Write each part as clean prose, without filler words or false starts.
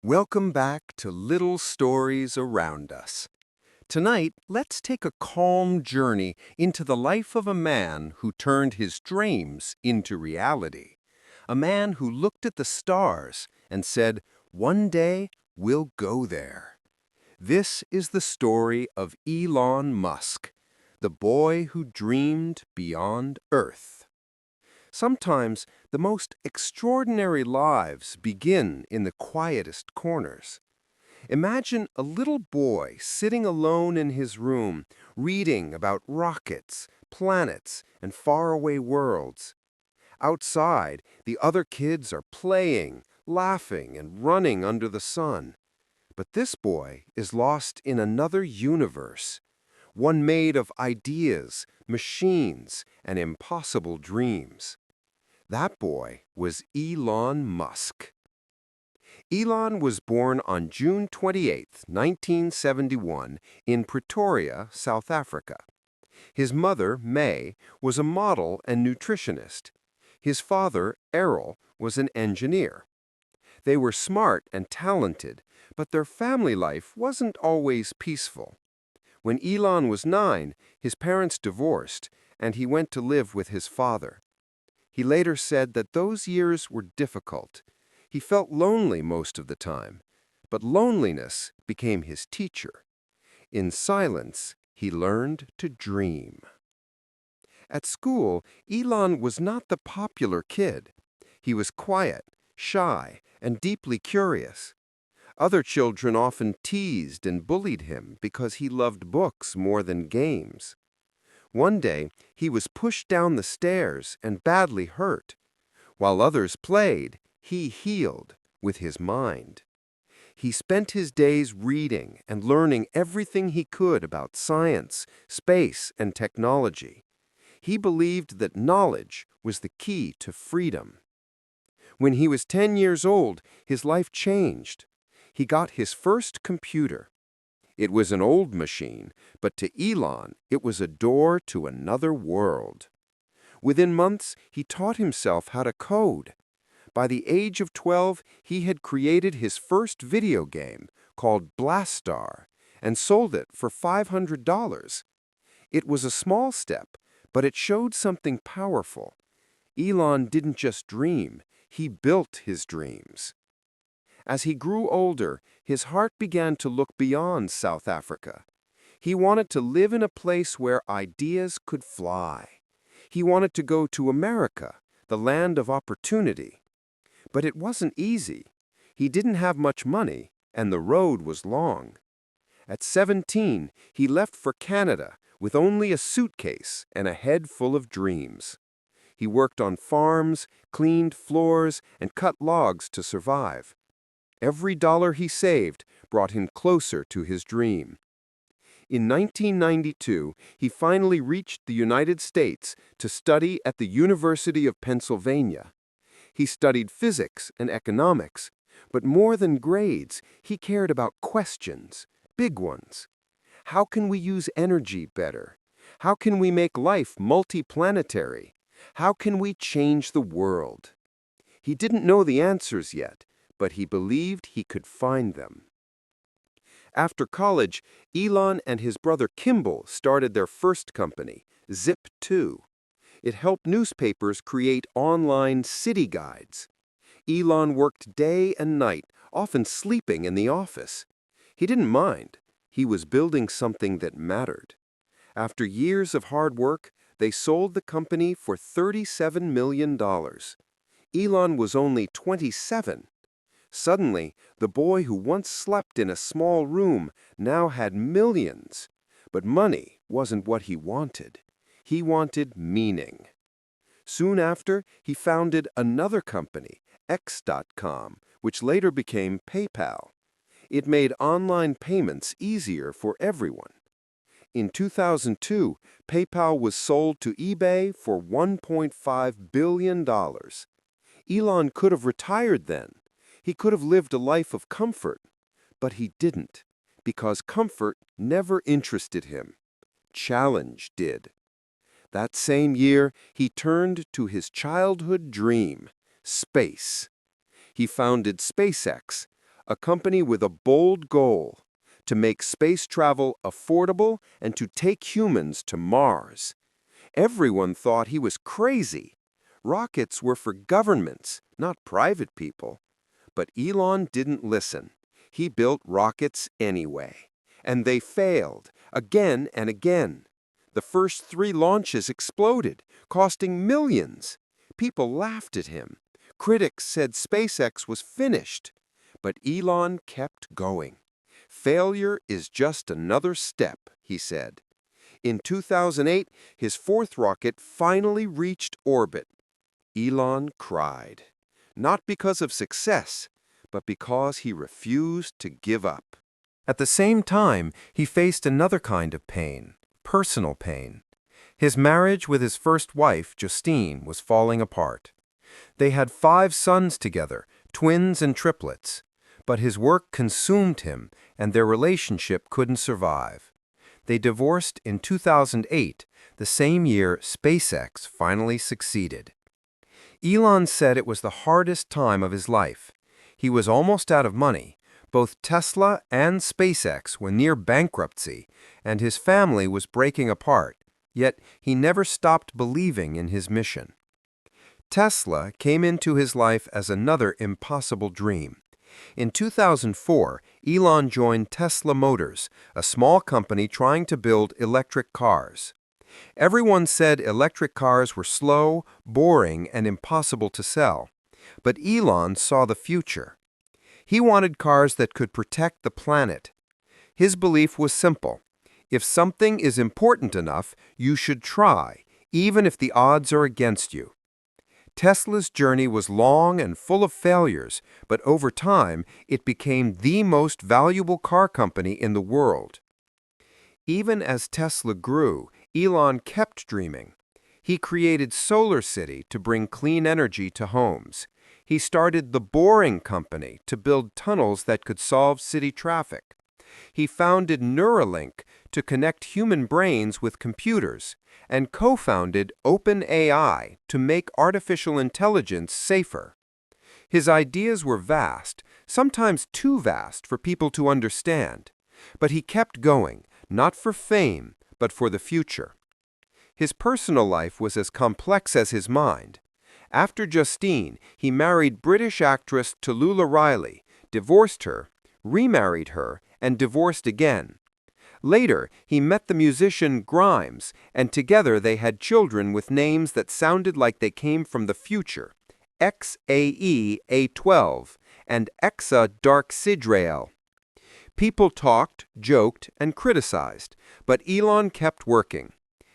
Welcome back to Little Stories Around Us. Tonight, let's take a calm journey into the life of a man who turned his dreams into reality. A man who looked at the stars and said, "One day we'll go there." This is the story of Elon Musk, the boy who dreamed beyond Earth. Sometimes the most extraordinary lives begin in the quietest corners. Imagine a little boy sitting alone in his room, reading about rockets, planets, and faraway worlds. Outside, the other kids are playing, laughing, and running under the sun. But this boy is lost in another universe, one made of ideas, machines, and impossible dreams. That boy was Elon Musk. Elon was born on June 28, 1971, in Pretoria, South Africa. His mother, May, was a model and nutritionist. His father, Errol, was an engineer. They were smart and talented, but their family life wasn't always peaceful. When Elon was 9, his parents divorced, and he went to live with his father. He later said that those years were difficult. He felt lonely most of the time, but loneliness became his teacher. In silence, he learned to dream. At school, Elon was not the popular kid. He was quiet, shy, and deeply curious. Other children often teased and bullied him because he loved books more than games. One day, he was pushed down the stairs and badly hurt. While others played, he healed with his mind. He spent his days reading and learning everything he could about science, space, and technology. He believed that knowledge was the key to freedom. When he was 10 years old, his life changed. He got his first computer. It was an old machine, but to Elon, it was a door to another world. Within months, he taught himself how to code. By the age of 12, he had created his first video game, called Blastar, and sold it for $500. It was a small step, but it showed something powerful. Elon didn't just dream, he built his dreams. As he grew older, his heart began to look beyond South Africa. He wanted to live in a place where ideas could fly. He wanted to go to America, the land of opportunity. But it wasn't easy. He didn't have much money, and the road was long. At 17, he left for Canada with only a suitcase and a head full of dreams. He worked on farms, cleaned floors, and cut logs to survive. Every dollar he saved brought him closer to his dream. In 1992, he finally reached the United States to study at the University of Pennsylvania. He studied physics and economics, but more than grades, he cared about questions, big ones. How can we use energy better? How can we make life multiplanetary? How can we change the world? He didn't know the answers yet, but he believed he could find them. After college, Elon and his brother Kimball started their first company, Zip2. It helped newspapers create online city guides. Elon worked day and night, often sleeping in the office. He didn't mind. He was building something that mattered. After years of hard work, they sold the company for $37 million. Elon was only 27. Suddenly, the boy who once slept in a small room now had millions. But money wasn't what he wanted. He wanted meaning. Soon after, he founded another company, X.com, which later became PayPal. It made online payments easier for everyone. In 2002, PayPal was sold to eBay for $1.5 billion. Elon could have retired then. He could have lived a life of comfort, but he didn't, because comfort never interested him. Challenge did. That same year, he turned to his childhood dream, space. He founded SpaceX, a company with a bold goal: to make space travel affordable and to take humans to Mars. Everyone thought he was crazy. Rockets were for governments, not private people. But Elon didn't listen. He built rockets anyway. And they failed, again and again. The first 3 launches exploded, costing millions. People laughed at him. Critics said SpaceX was finished. But Elon kept going. Failure is just another step, he said. In 2008, his 4th rocket finally reached orbit. Elon cried. Not because of success, but because he refused to give up. At the same time, he faced another kind of pain, personal pain. His marriage with his first wife, Justine, was falling apart. They had 5 sons together, twins and triplets. But his work consumed him, and their relationship couldn't survive. They divorced in 2008, the same year SpaceX finally succeeded. Elon said it was the hardest time of his life. He was almost out of money. Both Tesla and SpaceX were near bankruptcy, and his family was breaking apart, yet he never stopped believing in his mission. Tesla came into his life as another impossible dream. In 2004, Elon joined Tesla Motors, a small company trying to build electric cars. Everyone said electric cars were slow, boring, and impossible to sell. But Elon saw the future. He wanted cars that could protect the planet. His belief was simple. If something is important enough, you should try, even if the odds are against you. Tesla's journey was long and full of failures, but over time, it became the most valuable car company in the world. Even as Tesla grew, Elon kept dreaming. He created Solar City to bring clean energy to homes. He started the Boring Company to build tunnels that could solve city traffic. He founded Neuralink to connect human brains with computers, and co-founded OpenAI to make artificial intelligence safer. His ideas were vast, sometimes too vast for people to understand. But he kept going, not for fame, but for the future. His personal life was as complex as his mind. After Justine, he married British actress Tallulah Riley, divorced her, remarried her, and divorced again. Later, he met the musician Grimes, and together they had children with names that sounded like they came from the future: XAE-A12 and Exa Dark Sidrael. People talked, joked, and criticized, but Elon kept working.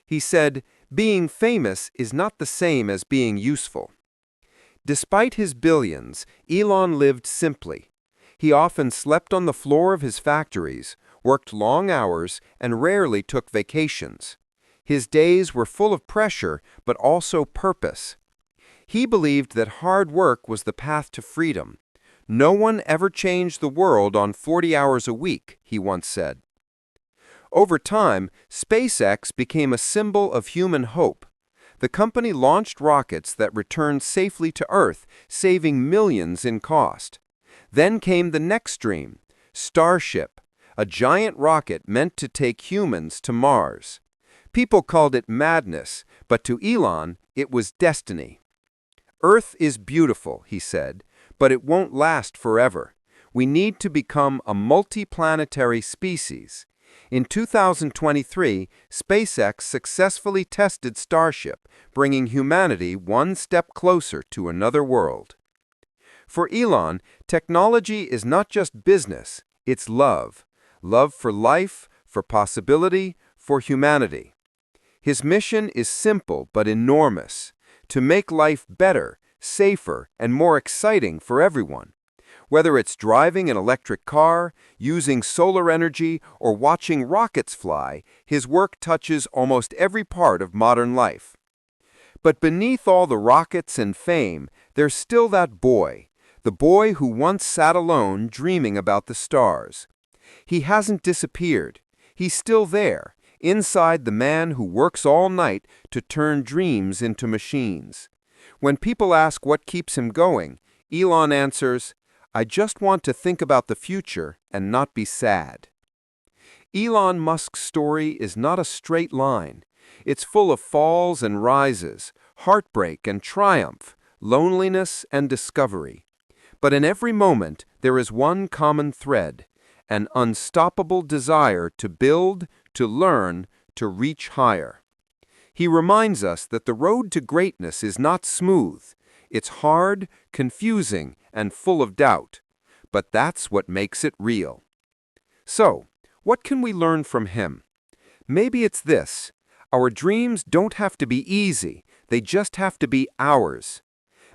He said, "Being famous is not the same as being useful." Despite his billions, Elon lived simply. He often slept on the floor of his factories, worked long hours, and rarely took vacations. His days were full of pressure, but also purpose. He believed that hard work was the path to freedom. "No one ever changed the world on 40 hours a week," he once said. Over time, SpaceX became a symbol of human hope. The company launched rockets that returned safely to Earth, saving millions in cost. Then came the next dream, Starship, a giant rocket meant to take humans to Mars. People called it madness, but to Elon, it was destiny. "Earth is beautiful," he said, "but it won't last forever. We need to become a multiplanetary species." In 2023, SpaceX successfully tested Starship, bringing humanity one step closer to another world. For Elon, technology is not just business, it's love. Love for life, for possibility, for humanity. His mission is simple but enormous: to make life better, safer, and more exciting for everyone. Whether it's driving an electric car, using solar energy, or watching rockets fly, his work touches almost every part of modern life. But beneath all the rockets and fame, there's still that boy, the boy who once sat alone dreaming about the stars. He hasn't disappeared. He's still there, inside the man who works all night to turn dreams into machines. When people ask what keeps him going, Elon answers, I just want to think about the future and not be sad. Elon Musk's story is not a straight line. It's full of falls and rises, heartbreak and triumph, loneliness and discovery. But in every moment, there is one common thread, an unstoppable desire to build, to learn, to reach higher. He reminds us that the road to greatness is not smooth. It's hard, confusing, and full of doubt. But that's what makes it real. So, what can we learn from him? Maybe it's this: our dreams don't have to be easy, they just have to be ours.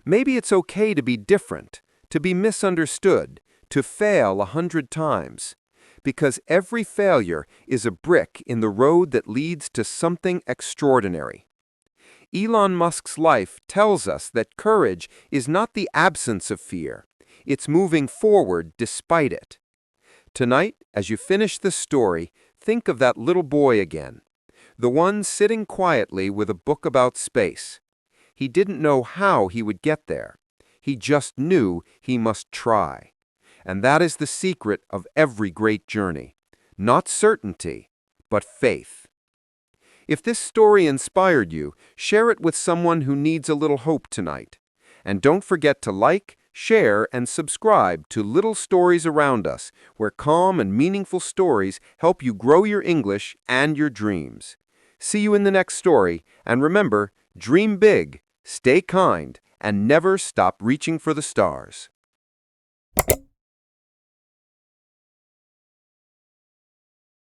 Maybe it's okay to be different, to be misunderstood, to fail 100 times. Because every failure is a brick in the road that leads to something extraordinary. Elon Musk's life tells us that courage is not the absence of fear, it's moving forward despite it. Tonight, as you finish this story, think of that little boy again, the one sitting quietly with a book about space. He didn't know how he would get there. He just knew he must try. And that is the secret of every great journey. Not certainty, but faith. If this story inspired you, share it with someone who needs a little hope tonight. And don't forget to like, share, and subscribe to Little Stories Around Us, where calm and meaningful stories help you grow your English and your dreams. See you in the next story, and remember, dream big, stay kind, and never stop reaching for the stars.